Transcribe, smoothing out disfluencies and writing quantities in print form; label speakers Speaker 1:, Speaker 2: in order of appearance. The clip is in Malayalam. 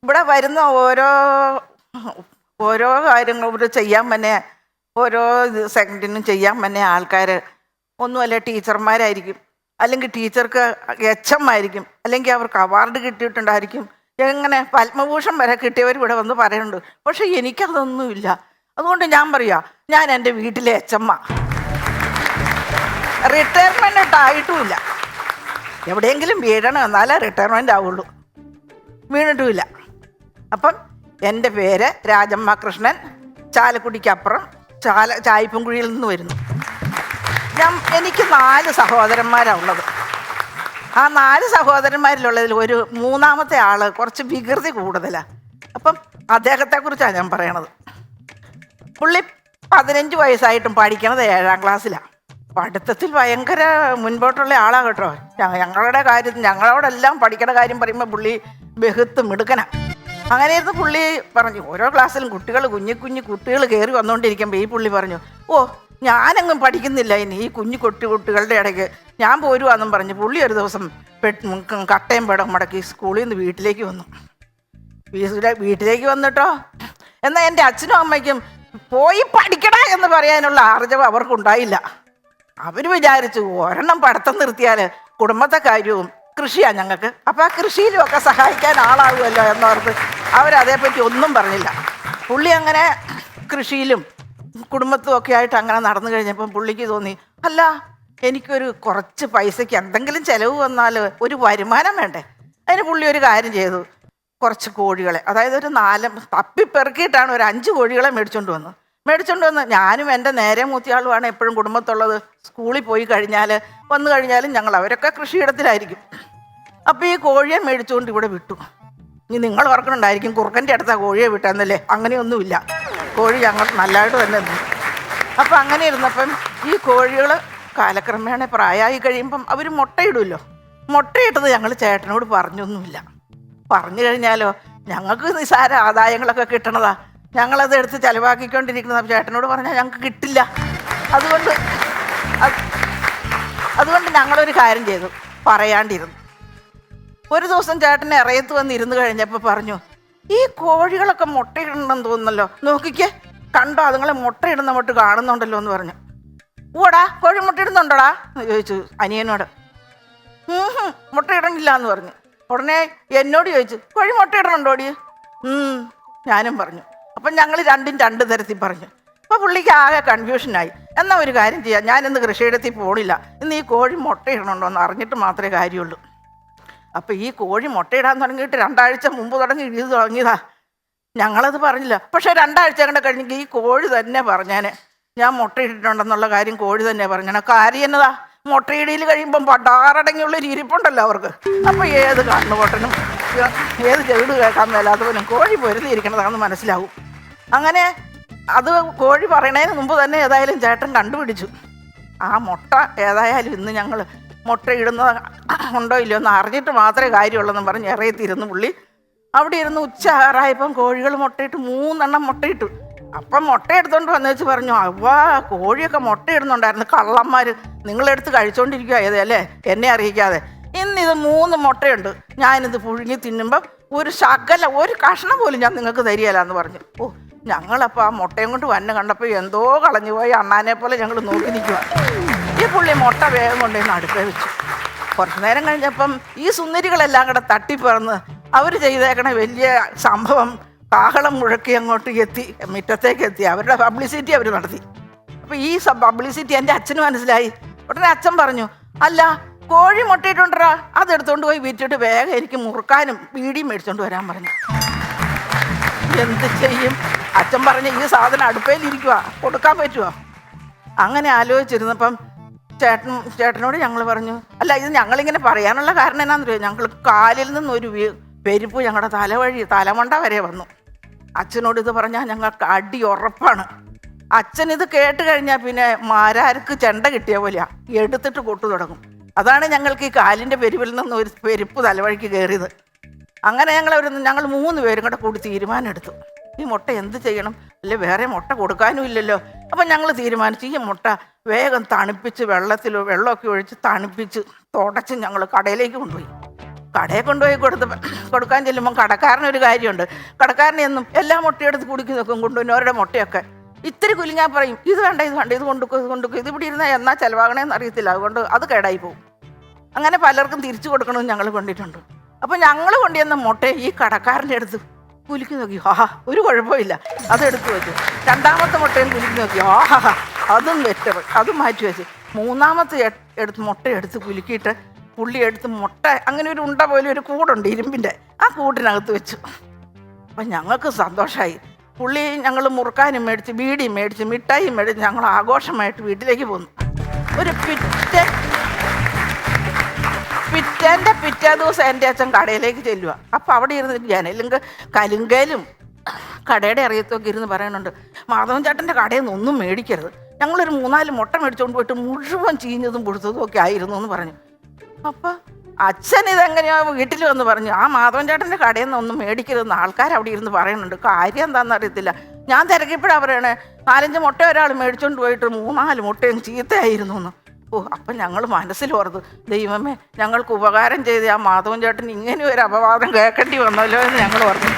Speaker 1: ഇവിടെ വരുന്ന ഓരോ ഓരോ കാര്യങ്ങളും ഇവിടെ ചെയ്യാൻ തന്നെ ഓരോ സെക്കൻഡിനും ചെയ്യാൻ തന്നെ ആൾക്കാർ ഒന്നുമല്ല ടീച്ചർമാരായിരിക്കും, അല്ലെങ്കിൽ ടീച്ചർക്ക് എച്ച് ആയിരിക്കും, അല്ലെങ്കിൽ അവർക്ക് അവാർഡ് കിട്ടിയിട്ടുണ്ടായിരിക്കും, എങ്ങനെ പത്മഭൂഷൺ വരെ കിട്ടിയവർ ഇവിടെ വന്ന് പറയുന്നുണ്ട്. പക്ഷെ എനിക്കതൊന്നുമില്ല. അതുകൊണ്ട് ഞാൻ പറയാ, ഞാൻ എൻ്റെ വീട്ടിലെ എച്ചമ്മ, റിട്ടയർമെൻ്റ് ആയിട്ടുമില്ല. എവിടെയെങ്കിലും വീഴണം എന്നാലേ റിട്ടയർമെൻ്റ് ആവുള്ളൂ, വീണിട്ടുമില്ല. അപ്പം എൻ്റെ പേര് രാജമ്മ കൃഷ്ണൻ, ചാലക്കുടിക്കപ്പുറം ചായപ്പൻകുഴിയിൽ നിന്ന് വരുന്നു. എനിക്ക് 4 സഹോദരന്മാരാണ് ഉള്ളത്. ആ 4 സഹോദരന്മാരിലുള്ളതിൽ ഒരു മൂന്നാമത്തെ ആൾ കുറച്ച് വികൃതി കൂടുതലാണ്. അപ്പം അദ്ദേഹത്തെക്കുറിച്ചാണ് ഞാൻ പറയണത്. പുള്ളി 15 വയസ്സായിട്ടും പഠിക്കണത് 7ാം ക്ലാസ്സിലാണ്. പഠിത്തത്തിൽ ഭയങ്കര മുൻപോട്ടുള്ള ആളാണ് കേട്ടോ. ഞങ്ങളുടെ കാര്യം, ഞങ്ങളോടെല്ലാം പഠിക്കണ കാര്യം പറയുമ്പോൾ പുള്ളി ബഹുത്ത് മിടുക്കനാണ്. അങ്ങനെ ഇരുന്ന് പുള്ളി പറഞ്ഞു, ഓരോ ക്ലാസ്സിലും കുഞ്ഞു കുട്ടികൾ കയറി വന്നുകൊണ്ടിരിക്കുമ്പോൾ ഈ പുള്ളി പറഞ്ഞു, ഓ ഞാനെങ്ങും പഠിക്കുന്നില്ല ഇനി ഈ കുട്ടികളുടെ ഇടയ്ക്ക് ഞാൻ പോരുവാന്നും പറഞ്ഞ് പുള്ളി ഒരു ദിവസം കട്ടയും പടം മുടക്കി സ്കൂളിൽ നിന്ന് വീട്ടിലേക്ക് വന്നു. വീട്ടിലേക്ക് വന്നിട്ടോ, എന്നാൽ എൻ്റെ അച്ഛനും അമ്മയ്ക്കും പോയി പഠിക്കടാ എന്ന് പറയാനുള്ള ആർജവം അവർക്കുണ്ടായില്ല. അവർ വിചാരിച്ചു ഒരെണ്ണം പഠിത്തം നിർത്തിയാൽ കുടുംബത്തെ കാര്യവും കൃഷിയാണ് ഞങ്ങൾക്ക്, അപ്പോൾ ആ കൃഷിയിലും ഒക്കെ സഹായിക്കാൻ ആളാകുമല്ലോ എന്നോർത്ത് അവരതേപ്പറ്റി ഒന്നും പറഞ്ഞില്ല. പുള്ളി അങ്ങനെ കൃഷിയിലും കുടുംബത്തും ഒക്കെ ആയിട്ട് അങ്ങനെ നടന്നു കഴിഞ്ഞപ്പം പുള്ളിക്ക് തോന്നി, അല്ല എനിക്കൊരു കുറച്ച് പൈസയ്ക്ക് എന്തെങ്കിലും ചിലവ് വന്നാൽ ഒരു വരുമാനം വേണ്ടേ. അതിന് പുള്ളി ഒരു കാര്യം ചെയ്തു, കുറച്ച് കോഴികളെ, അതായത് ഒരു 4 തപ്പിപ്പെറുക്കിയിട്ടാണ് ഒരു 5 കോഴികളെ മേടിച്ചുകൊണ്ട് വന്ന് ഞാനും എൻ്റെ നേരെ മൂത്തിയാളുമാണ് എപ്പോഴും കുടുംബത്തുള്ളത്. സ്കൂളിൽ പോയി കഴിഞ്ഞാൽ വന്നു കഴിഞ്ഞാലും ഞങ്ങൾ അവരൊക്കെ കൃഷിയിടത്തിലായിരിക്കും. അപ്പോൾ ഈ കോഴിയെ മേടിച്ചുകൊണ്ട് ഇവിടെ വിട്ടു. ഇനി നിങ്ങൾ ഓർക്കണുണ്ടായിരിക്കും കുറുക്കൻ്റെ അടുത്താണ് കോഴിയെ വിട്ടെന്നല്ലേ. അങ്ങനെയൊന്നുമില്ല, കോഴി ഞങ്ങൾ നല്ലതായിട്ട് തന്നെ നിന്നു. അപ്പം അങ്ങനെ ഇരുന്നപ്പം ഈ കോഴികൾ കാലക്രമേണ പ്രായമായി കഴിയുമ്പം അവർ മുട്ടയിടുമല്ലോ. മുട്ടയിട്ടത് ഞങ്ങൾ ചേട്ടനോട് പറഞ്ഞൊന്നുമില്ല. പറഞ്ഞു കഴിഞ്ഞാലോ ഞങ്ങൾക്ക് നിസ്സാര ആദായങ്ങളൊക്കെ കിട്ടണതാ, ഞങ്ങളത് എടുത്ത് ചിലവാക്കിക്കൊണ്ടിരിക്കുന്നത്. ചേട്ടനോട് പറഞ്ഞാൽ ഞങ്ങൾക്ക് കിട്ടില്ല. അതുകൊണ്ട് ഞങ്ങളൊരു കാര്യം ചെയ്തു, പറയാണ്ടിരുന്നു. ഒരു ദിവസം ചേട്ടനെ ഇറയത്ത് വന്നിരുന്ന് കഴിഞ്ഞപ്പോൾ പറഞ്ഞു, ഈ കോഴികളൊക്കെ മുട്ടയിടണമെന്ന് തോന്നുന്നല്ലോ, നോക്കിക്കേ കണ്ടോ അതുങ്ങളെ മുട്ടയിടുന്ന മട്ട് കാണുന്നുണ്ടല്ലോ എന്ന് പറഞ്ഞു. ഓടാ കോഴി മുട്ടയിടുന്നുണ്ടോടാ എന്ന് ചോദിച്ചു അനിയനോട്. മുട്ടയിടണില്ല എന്ന് പറഞ്ഞു. ഉടനെ എന്നോട് ചോദിച്ചു, കോഴി മുട്ടയിടണുണ്ടോടി? ഞാനും പറഞ്ഞു. അപ്പം ഞങ്ങൾ രണ്ടും 2 തരത്തിൽ പറഞ്ഞു. അപ്പോൾ പുള്ളിക്ക് ആകെ കൺഫ്യൂഷനായി. എന്നാൽ ഒരു കാര്യം ചെയ്യാം, ഞാനിന്ന് കൃഷിയിടത്തിൽ പോണില്ല, ഇന്ന് ഈ കോഴി മുട്ടയിടണുണ്ടോ എന്ന് അറിഞ്ഞിട്ട് മാത്രമേ കാര്യമുള്ളൂ. അപ്പോൾ ഈ കോഴി മുട്ടയിടാൻ തുടങ്ങിയിട്ട് 2 ആഴ്ച മുമ്പ് തുടങ്ങിയതാ. ഞങ്ങളത് പറഞ്ഞില്ല. പക്ഷേ 2 ആഴ്ച കണ്ട കഴിഞ്ഞെങ്കിൽ ഈ കോഴി തന്നെ പറഞ്ഞേനെ ഞാൻ മുട്ടയിട്ടിട്ടുണ്ടെന്നുള്ള കാര്യം. കോഴി തന്നെ പറഞ്ഞേനെ. കാര്യം എന്നതാ, മുട്ടയിടയിൽ കഴിയുമ്പം പടാറടങ്ങിയുള്ളൊരു ഇരിപ്പുണ്ടല്ലോ അവർക്ക്. അപ്പോൾ ഏത് കണ്ണുപൊട്ടനും ഏത് ചെവിട് കേൾക്കാൻ മേലാത്തവനും കോഴി പൊരുതിയിരിക്കണതാണെന്ന് മനസ്സിലാവും. അങ്ങനെ അത് കോഴി പറയണതിന് മുമ്പ് തന്നെ ഏതായാലും ചേട്ടൻ കണ്ടുപിടിച്ചു. ആ മുട്ട ഏതായാലും ഇന്ന് ഞങ്ങൾ മുട്ടയിടുന്നത് ഉണ്ടോ ഇല്ലയോ എന്ന് അറിഞ്ഞിട്ട് മാത്രമേ കാര്യമുള്ളെന്ന് പറഞ്ഞ് ഇറയത്തിരുന്നു പുള്ളി. അവിടെ ഇരുന്ന് ഉച്ചയാറായപ്പം കോഴികൾ മുട്ടയിട്ട് 3 എണ്ണം മുട്ടയിട്ടു. അപ്പം മുട്ടയെടുത്തോണ്ട് വന്നു വെച്ച് പറഞ്ഞു, അവ്വാ കോഴിയൊക്കെ മുട്ടയിടുന്നുണ്ടായിരുന്നു, കള്ളന്മാർ നിങ്ങളെടുത്ത് കഴിച്ചോണ്ടിരിക്കുക ഏതല്ലേ എന്നെ അറിയിക്കാതെ. ഇന്നിത് 3 മുട്ടയുണ്ട്, ഞാനിത് പുഴുങ്ങി തിന്നുമ്പം ഒരു കഷ്ണം പോലും ഞാൻ നിങ്ങൾക്ക് തരികയില്ലാന്ന് പറഞ്ഞു. ഓ ഞങ്ങളപ്പോൾ ആ മുട്ടയും കൊണ്ട് വന്നെ കണ്ടപ്പോൾ എന്തോ കളഞ്ഞു പോയി അണ്ണാനെ പോലെ ഞങ്ങൾ നോക്കി നിൽക്കുക. ഈ പുള്ളി മുട്ട വേഗം കൊണ്ടുവന്ന് അടുപ്പേ വെച്ചു. കുറച്ച് നേരം കഴിഞ്ഞപ്പം ഈ സുന്ദരികളെല്ലാം കൂടെ തട്ടിപ്പറന്ന് അവർ ചെയ്തേക്കണ വലിയ സംഭവം കാഹളം മുഴക്കി അങ്ങോട്ട് എത്തി, മുറ്റത്തേക്ക് എത്തി. അവരുടെ പബ്ലിസിറ്റി അവർ നടത്തി. അപ്പോൾ ഈ പബ്ലിസിറ്റി എൻ്റെ അച്ഛന് മനസ്സിലായി. ഉടനെ അച്ഛൻ പറഞ്ഞു, അല്ല കോഴി മുട്ടയിട്ടുണ്ടാ, അതെടുത്തോണ്ട് പോയി വിറ്റിട്ട് വേഗം എനിക്ക് മുറുക്കാനും ബീഡിയും മേടിച്ചോണ്ട് വരാൻ പറഞ്ഞു. എന്ത് ചെയ്യും? അച്ഛൻ പറഞ്ഞ ഈ സാധനം അടുപ്പയിലിരിക്കുക, കൊടുക്കാൻ പറ്റുമോ? അങ്ങനെ ആലോചിച്ചിരുന്നപ്പം ചേട്ടനോട് ഞങ്ങൾ പറഞ്ഞു, അല്ല ഇത് ഞങ്ങളിങ്ങനെ പറയാനുള്ള കാരണം എന്നാണെന്നറിയോ, ഞങ്ങൾ കാലിൽ നിന്നൊരു പെരുപ്പ് ഞങ്ങളുടെ തലമണ്ട വരെ വന്നു. അച്ഛനോട് ഇത് പറഞ്ഞാൽ ഞങ്ങൾക്ക് അടി ഉറപ്പാണ്. അച്ഛൻ ഇത് കേട്ട് കഴിഞ്ഞാൽ പിന്നെ മാരാർക്ക് ചെണ്ട കിട്ടിയ പോലെയാ, എടുത്തിട്ട് കൊട്ടു തുടങ്ങും. അതാണ് ഞങ്ങൾക്ക് ഈ കാലിൻ്റെ പെരുവിൽ നിന്ന് ഒരു പെരുപ്പ് തലവഴിക്ക് കയറിയത്. അങ്ങനെ ഞങ്ങൾ 3 പേരും കൂടി തീരുമാനം എടുത്തു, ഈ മുട്ട എന്ത് ചെയ്യണം, അല്ലെ വേറെ മുട്ട കൊടുക്കാനും ഇല്ലല്ലോ. അപ്പം ഞങ്ങൾ തീരുമാനിച്ചു, ഈ മുട്ട വേഗം തണുപ്പിച്ച് വെള്ളമൊക്കെ ഒഴിച്ച് തണുപ്പിച്ച് തുടച്ച് ഞങ്ങൾ കടയിലേക്ക് കൊണ്ടുപോയി. കടയിൽ കൊണ്ടുപോയി കൊടുക്കാൻ ചെല്ലുമ്പം കടക്കാരനൊരു കാര്യമുണ്ട്. കടക്കാരനെ എന്നും എല്ലാ മുട്ടയെടുത്ത് കുടിക്കി നോക്കും കൊണ്ടുപോയി ഓരുടെ മുട്ടയൊക്കെ. ഇത്തിരി കുലുങ്ങാൻ പറയും, ഇത് വേണ്ട ഇത് വേണ്ട, ഇത് കൊണ്ടുക്കും ഇത് ഇവിടെ ഇരുന്നാൽ എന്നാ ചിലവാകണേന്ന് അറിയത്തില്ല, അതുകൊണ്ട് അത് കേടായി പോകും. അങ്ങനെ പലർക്കും തിരിച്ചു കൊടുക്കണമെന്ന് ഞങ്ങൾ കൊണ്ടിട്ടുണ്ട്. അപ്പം ഞങ്ങൾ കൊണ്ടുവന്ന മുട്ട ഈ കടക്കാരൻ്റെ അടുത്ത് കുലുക്കി നോക്കി, ആഹാ ഒരു കുഴപ്പമില്ല, അതെടുത്ത് വെച്ചു. രണ്ടാമത്തെ മുട്ടയും കുലുക്കി നോക്കി, ആഹാ അതും ബെറ്റർ, അതും മാറ്റി വെച്ച്. മൂന്നാമത്തെ മുട്ട എടുത്ത് കുലുക്കിയിട്ട് പുള്ളി എടുത്ത് മുട്ട അങ്ങനെ ഒരു ഉണ്ട പോലെ ഒരു കൂടുണ്ട് ഇരുമ്പിൻ്റെ, ആ കൂട്ടിനകത്ത് വെച്ചു. അപ്പം ഞങ്ങൾക്ക് സന്തോഷമായി. പുള്ളി ഞങ്ങൾ മുറുക്കാനും മേടിച്ച് ബീഡിയും മേടിച്ച് മിഠായിയും മേടിച്ച് ഞങ്ങൾ ആഘോഷമായിട്ട് വീട്ടിലേക്ക് പോന്നു. ഒരു പിറ്റേ ദിവസം എൻ്റെ അച്ഛൻ കടയിലേക്ക് ചെല്ലുക. അപ്പം അവിടെ ഇരുന്ന് ജനലും കലുങ്കലും കടയുടെ അറിയത്തൊക്കെ ഇരുന്ന് പറയുന്നുണ്ട്, മാധവൻ ചേട്ടൻ്റെ കടയിൽ നിന്ന് ഒന്നും മേടിക്കരുത്, ഞങ്ങളൊരു 3-4 മുട്ട മേടിച്ചുകൊണ്ട് പോയിട്ട് മുഴുവൻ ചീഞ്ഞതും പൊടുത്തതും ഒക്കെ ആയിരുന്നു എന്ന് പറഞ്ഞു. അപ്പം അച്ഛൻ ഇതെങ്ങനെയോ വീട്ടിൽ വന്ന് പറഞ്ഞു, ആ മാധവൻ ചേട്ടൻ്റെ കടയിൽ നിന്ന് ഒന്നും മേടിക്കരുതെന്ന് ആൾക്കാർ അവിടെ ഇരുന്ന് പറയുന്നുണ്ട്. കാര്യം എന്താണെന്ന് അറിയത്തില്ല. ഞാൻ തിരക്കിയപ്പോഴാണ് പറയണേ 4-5 മുട്ട ഒരാൾ മേടിച്ചുകൊണ്ട് പോയിട്ട് 3-4 മുട്ടയും ചീത്തയായിരുന്നു എന്ന്. അപ്പം ഞങ്ങൾ മനസ്സിൽ ഓർത്ത്, ദൈവമേ ഞങ്ങൾക്ക് ഉപകാരം ചെയ്ത് ആ മാധവൻ ചേട്ടൻ ഇങ്ങനെ ഒരു അപവാദം കേൾക്കേണ്ടി വന്നല്ലോ എന്ന് ഞങ്ങൾ ഓർത്തു.